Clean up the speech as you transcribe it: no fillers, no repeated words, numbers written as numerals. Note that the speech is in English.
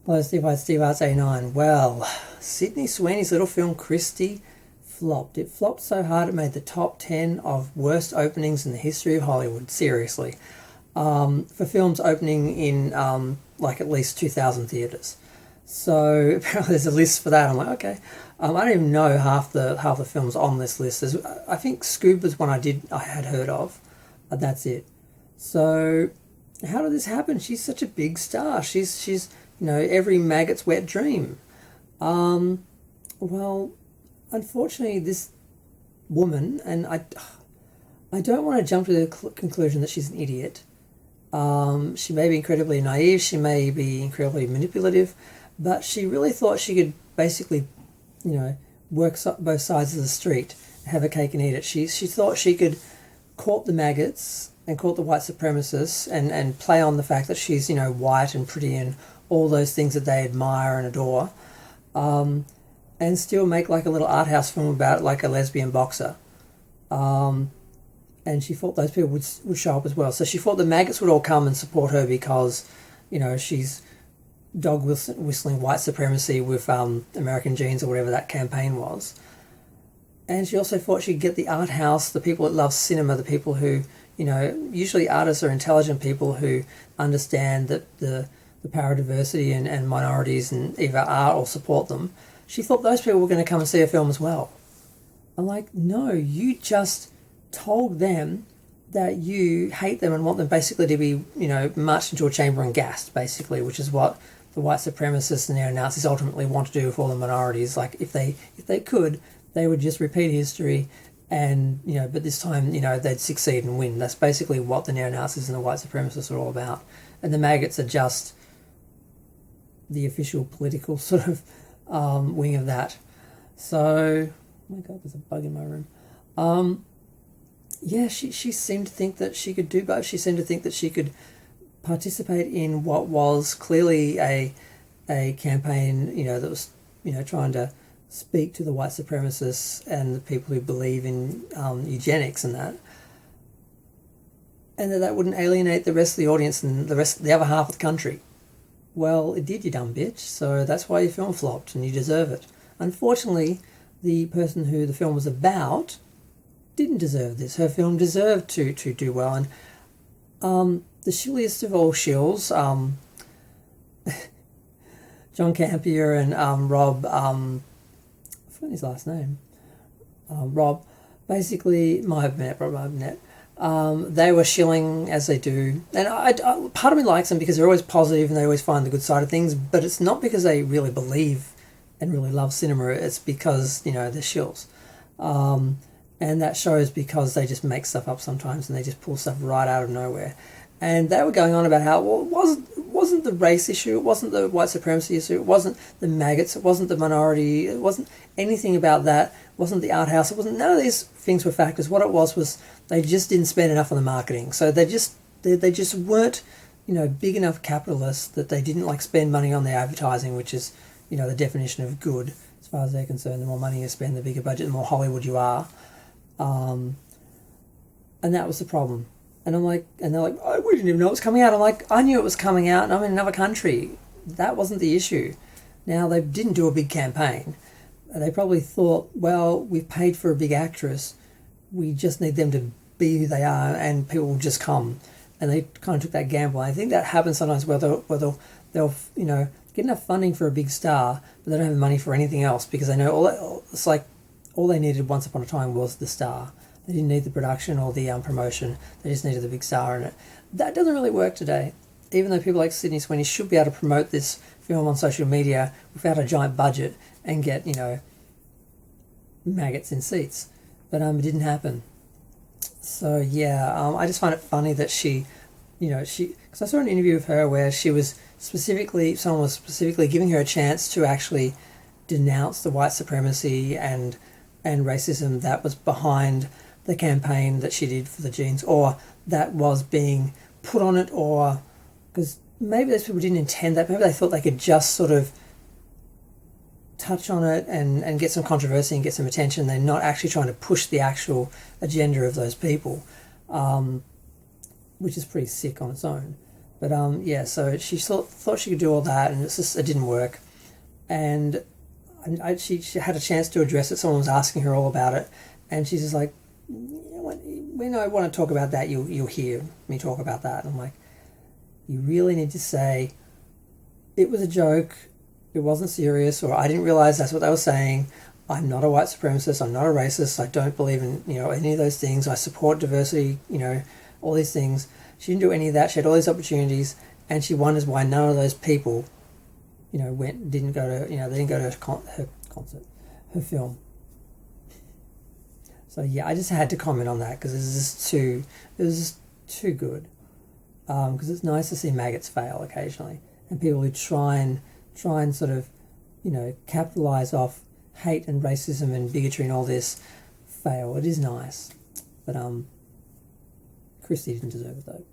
Hello, Steve Arts 89. Well, Sydney Sweeney's little film Christy flopped. It flopped so hard it made the top 10 of worst openings in the history of Hollywood. Seriously. For films opening in like at least 2,000 theatres. So apparently there's a list for that. I'm like, okay. I don't even know half the films on this list. I think Scuba's one I had heard of. That's it. So how did this happen? She's such a big star. She's every maggot's wet dream. Well, unfortunately, this woman, and I don't want to jump to the conclusion that she's an idiot. She may be incredibly naive. She may be incredibly manipulative, but she really thought she could basically, work both sides of the street, have a cake and eat it. She thought she could court the maggots and court the white supremacists and play on the fact that she's, white and pretty and all those things that they admire and adore, and still make like a little art house film about like a lesbian boxer. And she thought those people would show up as well. So she thought the maggots would all come and support her because, she's dog whistling white supremacy with American genes or whatever that campaign was. And she also thought she'd get the art house, the people that love cinema, the people who, usually artists are intelligent people who understand that the power of diversity and minorities and either art or support them. She thought those people were going to come and see her film as well. I'm like, no, you just told them that you hate them and want them basically to be, marched into a chamber and gassed, basically, which is what the white supremacists and neo-Nazis ultimately want to do with all the minorities. Like, if they could, they would just repeat history and, but this time, they'd succeed and win. That's basically what the neo-Nazis and the white supremacists are all about. And the maggots are just the official political sort of wing of that. So, oh my God, there's a bug in my room. She seemed to think that she could do both. She seemed to think that she could participate in what was clearly a campaign, that was, trying to speak to the white supremacists and the people who believe in eugenics and that wouldn't alienate the rest of the audience and the other half of the country. Well, it did, you dumb bitch. So that's why your film flopped, and you deserve it. Unfortunately, the person who the film was about didn't deserve this. Her film deserved to do well. And the shilliest of all shills, John Campier and Rob, I forgot his last name, Rob, basically, Rob Mabnett, they were shilling as they do, and I part of me likes them because they're always positive and they always find the good side of things, but it's not because they really believe and really love cinema, it's because, they're shills. And that shows because they just make stuff up sometimes and they just pull stuff right out of nowhere. And they were going on about how, well, it wasn't the race issue, it wasn't the white supremacy issue, it wasn't the maggots, it wasn't the minority, it wasn't anything about that, it wasn't the art house, none of these things were factors. What it was they just didn't spend enough on the marketing. So they just weren't, big enough capitalists that they didn't spend money on their advertising, which is, the definition of good as far as they're concerned. The more money you spend, the bigger budget, the more Hollywood you are. And that was the problem. And I'm like, and they're like, oh, we didn't even know it was coming out. I'm like, I knew it was coming out and I'm in another country. That wasn't the issue. Now, they didn't do a big campaign. They probably thought, well, we've paid for a big actress. We just need them to be who they are and people will just come. And they kind of took that gamble. And I think that happens sometimes where they'll get enough funding for a big star, but they don't have the money for anything else because they know it's like all they needed once upon a time was the star. They didn't need the production or the promotion. They just needed the big star in it. That doesn't really work today. Even though people like Sydney Sweeney should be able to promote this film on social media without a giant budget and get, maggots in seats. But it didn't happen. So, yeah, I just find it funny that she, because I saw an interview with her where someone was specifically giving her a chance to actually denounce the white supremacy and racism that was behind the campaign that she did for the jeans, or that was being put on it, or because maybe those people didn't intend that. Maybe they thought they could just sort of touch on it and get some controversy and get some attention. They're not actually trying to push the actual agenda of those people, which is pretty sick on its own. But yeah, so she thought she could do all that, and it didn't work. And she had a chance to address it. Someone was asking her all about it, and she's just like, when I want to talk about that, you'll hear me talk about that. And I'm like, you really need to say, it was a joke, it wasn't serious, or I didn't realize that's what they were saying. I'm not a white supremacist, I'm not a racist, I don't believe in, any of those things. I support diversity, all these things. She didn't do any of that. She had all these opportunities, and she wonders why none of those people, didn't go to, they didn't go to her concert, her film. So yeah, I just had to comment on that because it was just too good. Because it's nice to see maggots fail occasionally, and people who try and sort of, capitalize off hate and racism and bigotry and all this fail. It is nice, but Christy didn't deserve it though.